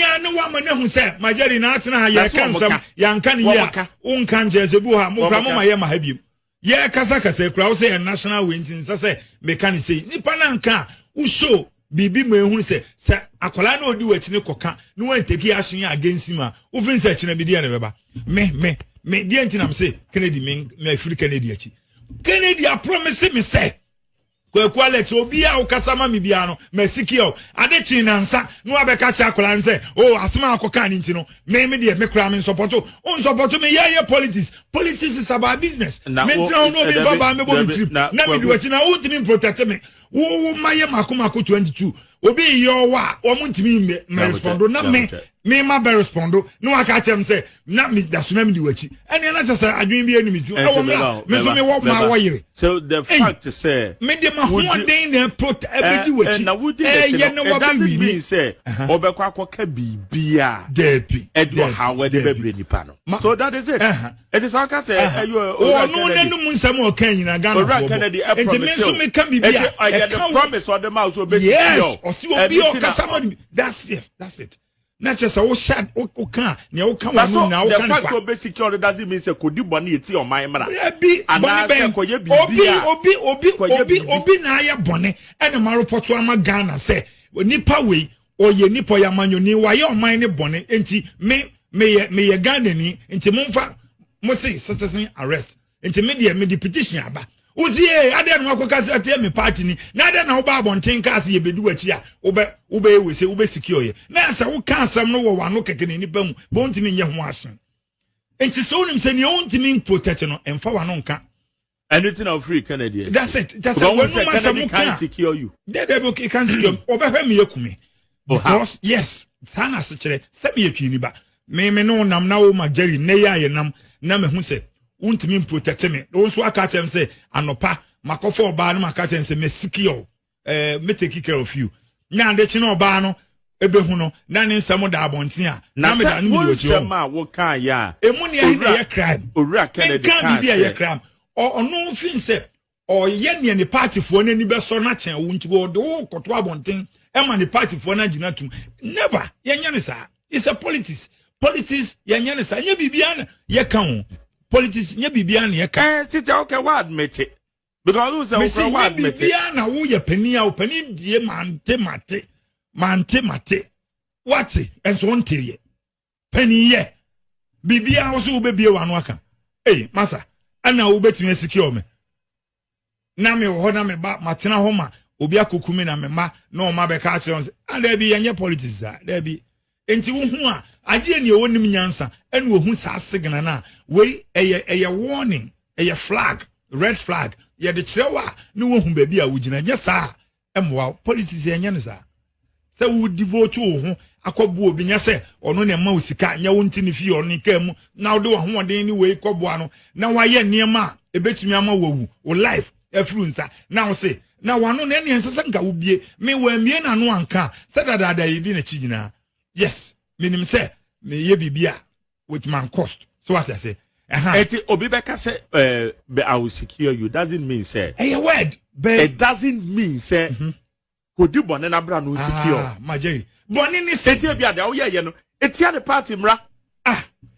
nya ne wa ma ne hu se majeri na atena ha ye kansam yanka ne ya unkan jezebu ha mo kra mo ma ye ma ha biem ye kasa kura wo se national winning se mechanic say nipa na nka wo show bibi ma ehun se akola na odi wachi ne koka no wan take action against ma wo fin se china bi dia ne beba me dia ntinam se Kennedy me free Kennedy achi Kennedy a promise me say kwa Alex obi a ukasama mi bia no masikio ade chi na nsa no abeka cha akola nse oh asema akoka ni ntino me de me kra me support on support me ye politics is about business me tell no be baba me bo trip na me do achi na ultimate protect me wo maye makoma ko 22 obi yo wa o muntimi me respondo na me ma be respondo no aka chem say na me da so na me di wachi ene na say adwen bi enu mi si e wo me so me wo ma wo yire so the fact to say me de ma ho den na prot every wachi na would doesn't mean say obekwa akoka bibia depi edo how we dey be nipa no so that is it it is aka say you o no nenu mu nsam o kan nyina Ghana for Kennedy enti me so me kan bibia I get the promise or the mouth so basically yes o si obi o kasama that's it na chesa o shad o kan ne o kan wanu na o kan the fact of basic security doesn't mean say kodi boni eti o man mara ana say koye bibia obi na aye bone ene ma report ama Ghana say nipa we oye nipa ya manyoni wa ye o man ne bone enti me ye Ghana ni enti momfa mo say citizen arrest enti me de petition aba uzie ade no akoka se ate me party ni na ade na wo ba bonten ka se ye bedu achi a wo be we se wo be secure ye na se wo ka asam no wo wano keke ni nipa mu bontimi nye ho aso enti so nim se ne ontimi protect no emfa wano nka anything of free Canada that's it when no man can secure you they can secure obehwe me yakumi because yes sana se kire se me yakuni ba me no nam na wo mageri ne ya ye nam na me hu se untimi protect me onso aka chem say anopa makofo oba no aka chem say me secure me take care of you nya de chi no oba no ebehu no na ne nsam da abonten a na me da no mi nsam a wo kan ya emu ne ye crime owura Kennedy kan ye crime ono fin say o ye ne party fo na ni be so na chen wo ntigo de wo koto abonten e ma ne party fo na gina tum never ye nya ne sa it's a politics ye nya ne sa nya bibia na ye kan politics nya bibia na ye kan titi okay wa admit it because who say wa admit it bibia na wo ye pani a wo pani die mante what enso onte ye pani ye bibia wo so wo bebie wano aka masa ana wo betumi secure me na me ho na me ba matena ho ma obi akokumi na me ma na o ma be ka kire on say ada bi ye politics da bi enti wo hu a agye ne wonim nyansa ene wo hu sa signal na we eye warning eye flag red flag ye de kirewa ne wo hu ba bi a wo gina nya sa emwa politics ye nya ne sa se wo devote wo hu akobu obi nya se ono ne ma osika nya wo ntini fi ono ka mu na wo de wo ho den ni we kobo ano na wa ye niema ebetumi ama wawu wo life efru nsa na wo se na wano na ne nsesa nka wo bie me wa mie na no anka se dada yidi na chigina yes minim say me ye bibia with man cost so what I say eti obi beka say I will secure you doesn't mean say a word it doesn't mean say kodi bone na bra no secure majeri bone ni say eti bia da wo ye no eti the party mra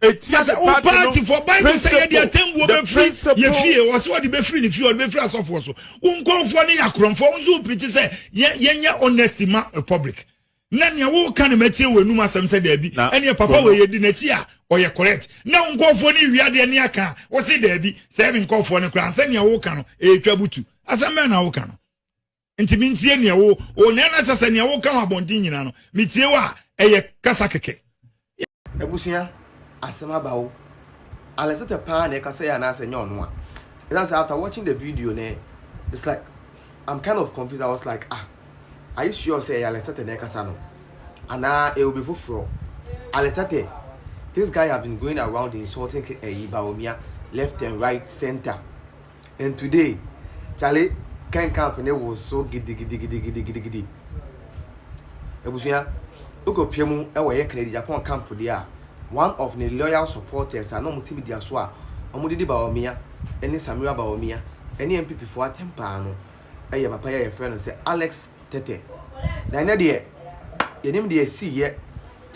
eti the party for Bible say the atemwo be free ye fie wo so the be free ni fie o be free asofo so unkonfo ni yakromfo unzo preach say ye honesty ma republic na ne wo kan metie wenu masem se da bi ene papa we yedi na chi a oye correct na nkofo ni wiade ne aka wo se da bi se be nkofo ne kra se ne wo kan no etwa butu asem na wo kan no ntimi ntie ne wo o na na se ne wo kan abontin nyina no mitie wa eye kasa keke ebusia asema bawo alesete pa na kasa ya na se nya ono a that's after watching the video ne it's like I'm kind of confused. I was like are you sure say Alexate Nekasano? And now it will be for Alexate. This guy have been going around insulting Baomia left and right center. And today, Charlie Ken Company was so giddy. Ebusia, Uko Piemu, away Canadian Agyapong camp for the one of the loyal supporters are no motive dia soa, Omudi Baomia, any Samira Baomia, any MPP for Tempano. Aya papa your friend say Alex Tetteh. Na na de yenim de see ye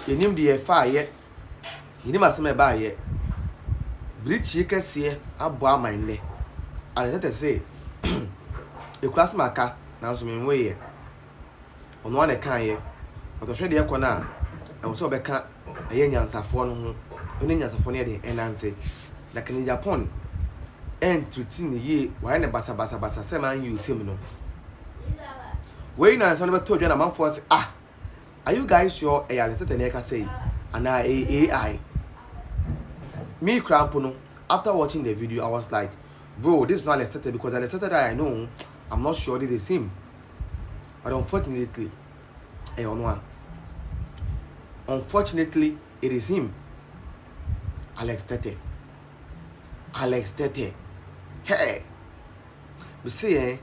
Yenim de fa ye. Yenim asem ba ye. Bridge kese abo amane. Alete say e class maka na so me we ye. Ono ane kan ye. But hwe de ekọ na e wo so be ka eye nyansafo no ho. Oni nyansafo ne de enante. Na kan Agyapong treating ye why ne basa say man you team no. We na so no be to dwa na man force are you guys sure Tetteh ne ka say ana AI? Me crampo no. After watching the video, I was like, bro, this is not Tetteh because Tetteh that I know, I'm not sure it is him. But unfortunately, it is him. Tetteh. Tetteh. Hey! But say,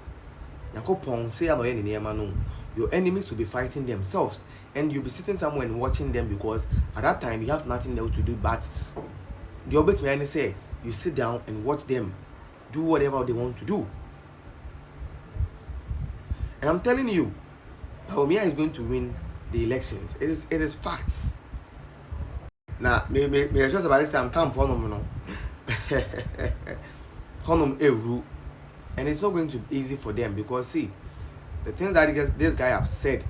Agyapong say your enemies will be fighting themselves and you'll be sitting somewhere and watching them because at that time you have nothing else to do but the obit man say you sit down and watch them do whatever they want to do. And I'm telling you, Bawumia is going to win the elections. It is facts. Now, me just about this time come Honum Eru. And it's not going to be easy for them because see, the things that this guy have said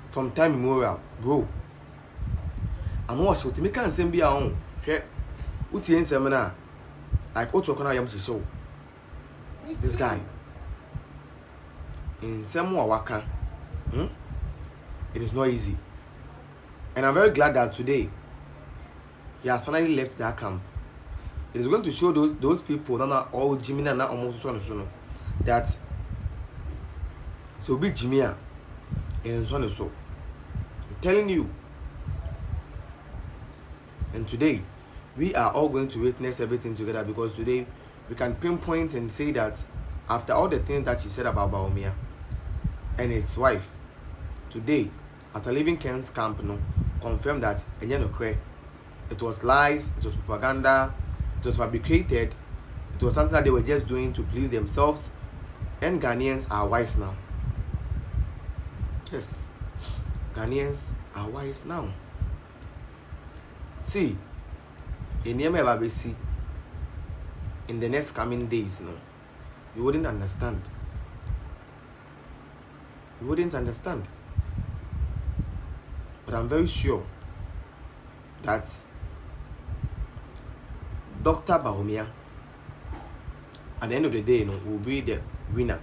from time immemorial, bro. I'm also to make and be our own. Uti en seminar like Otokona yam to show this guy in Semu Waka. It is not easy, and I'm very glad that today he has finally left that camp. It is going to show those people that are all Jimmy and not almost so that so be Jimmy and so and so. I'm telling you, and today we are all going to witness everything together because today we can pinpoint and say that after all the things that she said about Bawumia and his wife, today, after leaving Ken's camp, confirmed that it was lies, it was propaganda, it was fabricated, it was something that they were just doing to please themselves, and Ghanaians are wise now. Yes, Ghanaians are wise now. See, in the next coming days, you wouldn't understand. You wouldn't understand. But I'm very sure that Dr. Bawumia, at the end of the day, will be the winner.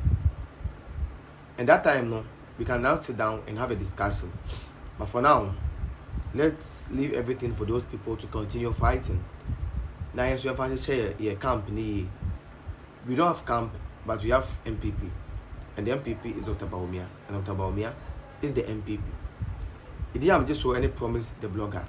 And that time, we can now sit down and have a discussion. But for now, let's leave everything for those people to continue fighting. Now, yes, we have to share a camp. We don't have camp, but we have MPP. And the MPP is Dr. Bawumia. And Dr. Bawumia is the MPP. If you have just show any promise, the blogger.